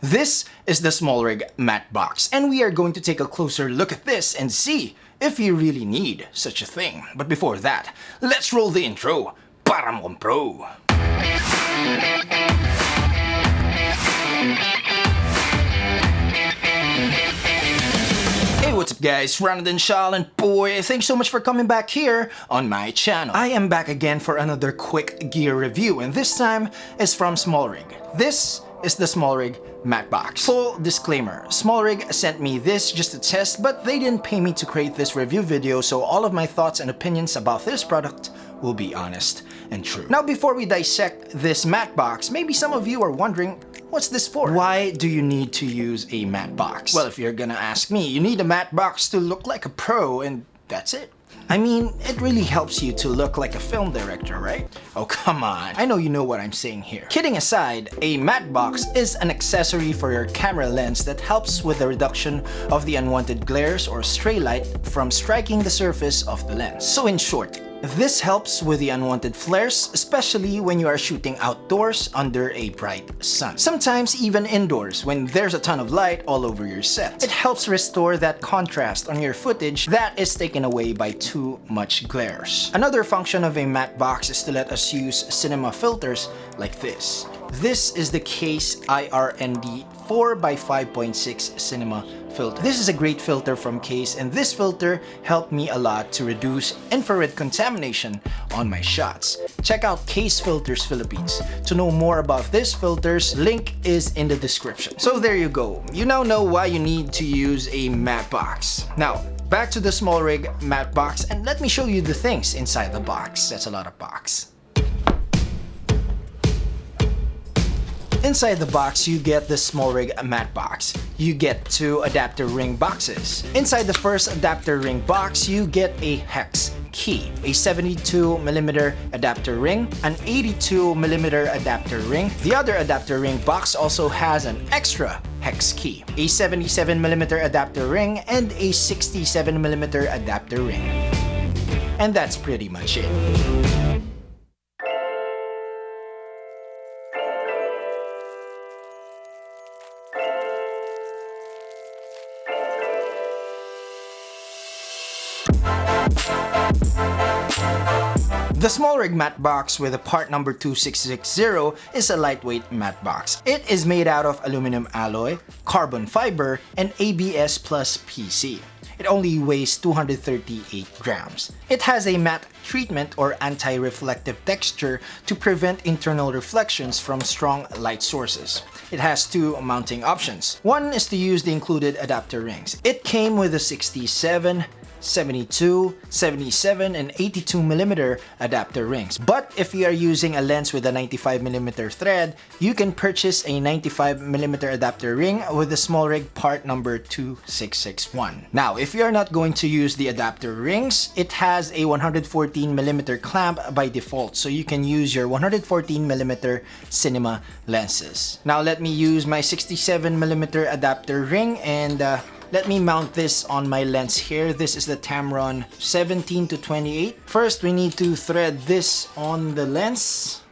This is the Smallrig matte box, and we are going to take a closer look at this and see if you really need such a thing. But before that, let's roll the intro para compro. Hey, what's up guys, ryanaudencial, and boy, thanks so much for coming back here on my channel. I am back again for another quick gear review, and this time is from Smallrig. This is the Smallrig matte box. Full disclaimer, Smallrig sent me this just to test, but they didn't pay me to create this review video, so all of my thoughts and opinions about this product will be honest and true. Now, before we dissect this matte box, maybe some of you are wondering, what's this for? Why do you need to use a matte box? Well, if you're gonna ask me, you need a matte box to look like a pro, and that's it. I mean, it really helps you to look like a film director, right? Oh, come on. I know you know what I'm saying here. Kidding aside, a matte box is an accessory for your camera lens that helps with the reduction of the unwanted glares or stray light from striking the surface of the lens. So in short, this helps with the unwanted flares, especially when you are shooting outdoors under a bright sun. Sometimes even indoors when there's a ton of light all over your set. It helps restore that contrast on your footage that is taken away by too much glares. Another function of a matte box is to let us use cinema filters like this. This is the Case IRND 4x5.6 cinema filter. This is a great filter from Case, and this filter helped me a lot to reduce infrared contamination on my shots. Check out Case Filters Philippines to know more about this filters. Link is in the description. So there you go. You now know why you need to use a matte box. Now, back to the Smallrig matte box, and let me show you the things inside the box. That's a lot of box. Inside the box, you get the Smallrig matte box. You get 2 adapter ring boxes. Inside the first adapter ring box, you get a hex key, a 72mm adapter ring, an 82mm adapter ring. The other adapter ring box also has an extra hex key, a 77mm adapter ring, and a 67mm adapter ring. And that's pretty much it. The Smallrig matte box with a part number 2660 is a lightweight matte box. It is made out of aluminum alloy, carbon fiber, and ABS plus PC. It only weighs 238 grams. It has a matte treatment or anti-reflective texture to prevent internal reflections from strong light sources. It has 2 mounting options. One is to use the included adapter rings. It came with a 67, 72, 77, and 82mm adapter rings. But if you are using a lens with a 95mm thread, you can purchase a 95mm adapter ring with the Smallrig part number 2661. Now, if you are not going to use the adapter rings, it has a 114mm clamp by default, so you can use your 114mm cinema lenses. Now, let me use my 67mm adapter ring and let me mount this on my lens here. This is the Tamron 17-28. First, we need to thread this on the lens.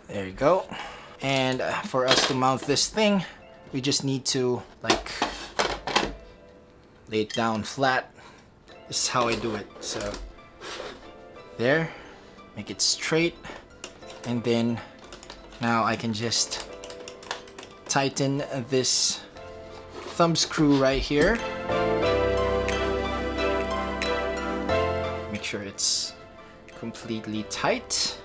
There you go. And for us to mount this thing, we just need to like lay it down flat. This is how I do it. So there, make it straight, and then now I can just tighten this thumb screw right here. Make sure it's completely tight,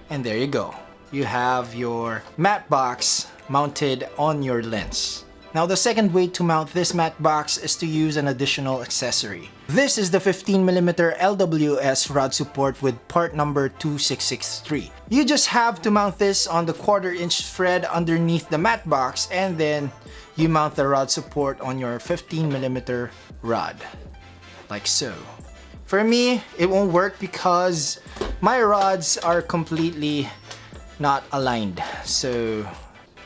and there you go. You have your matte box mounted on your lens. Now, the second way to mount this matte box is to use an additional accessory. This is the 15mm LWS rod support with part number 2663. You just have to mount this on the 1/4" thread underneath the matte box, and then you mount the rod support on your 15mm rod, like so. For me, it won't work because my rods are completely not aligned, so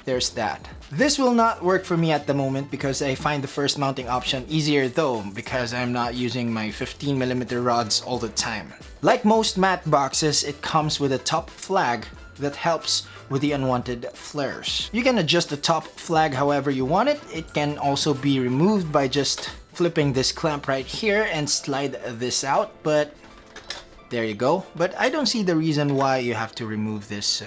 there's that. This will not work for me at the moment because I find the first mounting option easier though, because I'm not using my 15mm rods all the time. Like most matte boxes, it comes with a top flag that helps with the unwanted flares. You can adjust the top flag however you want it. It can also be removed by just flipping this clamp right here and slide this out, but there you go. But I don't see the reason why you have to remove this, so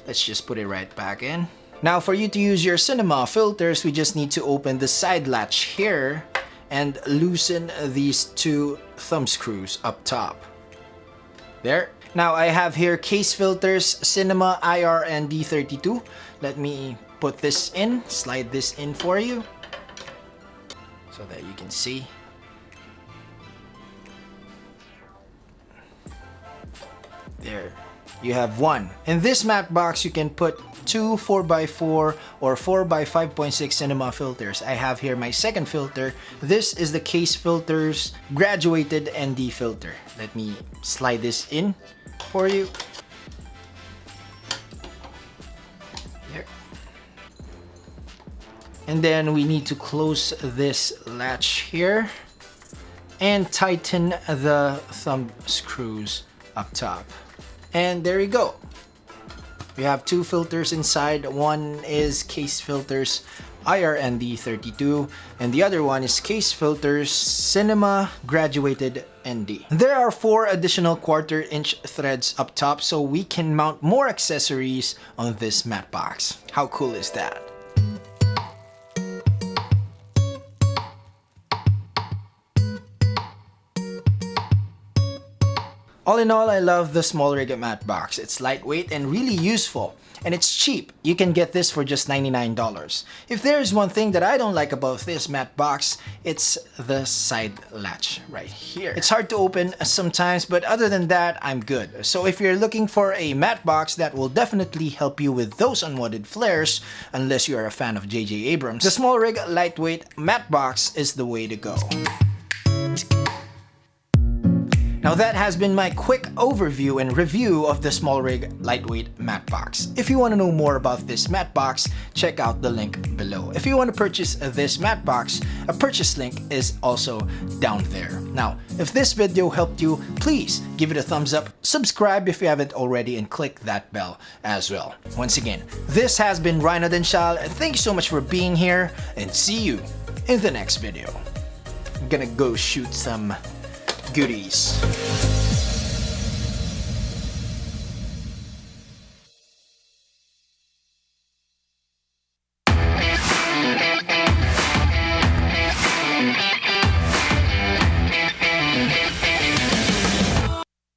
let's just put it right back in. Now for you to use your cinema filters, we just need to open the side latch here and loosen these two thumb screws up top. There. Now I have here case filters, cinema, IR, and D32. Let me put this in, slide this in for you so that you can see. There. You have one. In this matte box, you can put two 4x4 or 4x5.6 cinema filters. I have here my second filter. This is the case filters graduated ND filter. Let me slide this in for you. There. And then we need to close this latch here and tighten the thumb screws up top. And there you go. We have two filters inside. One is case filters IR and D32, and the other one is case filters cinema graduated ND. There are 4 additional 1/4" threads up top, so we can mount more accessories on this matte box. How cool is that? All in all, I love the Smallrig matte box. It's lightweight and really useful, and it's cheap. You can get this for just $99. If there is one thing that I don't like about this matte box, it's the side latch right here. It's hard to open sometimes, but other than that, I'm good. So if you're looking for a matte box that will definitely help you with those unwanted flares, unless you are a fan of J.J. Abrams, the Smallrig lightweight matte box is the way to go. Now that has been my quick overview and review of the Smallrig lightweight matte box. If you want to know more about this matte box, check out the link below. If you want to purchase this matte box, a purchase link is also down there. Now, if this video helped you, please give it a thumbs up, subscribe if you haven't already, and click that bell as well. Once again, this has been ryanaudencial. Thank you so much for being here, and see you in the next video. I'm gonna go shoot some goodies.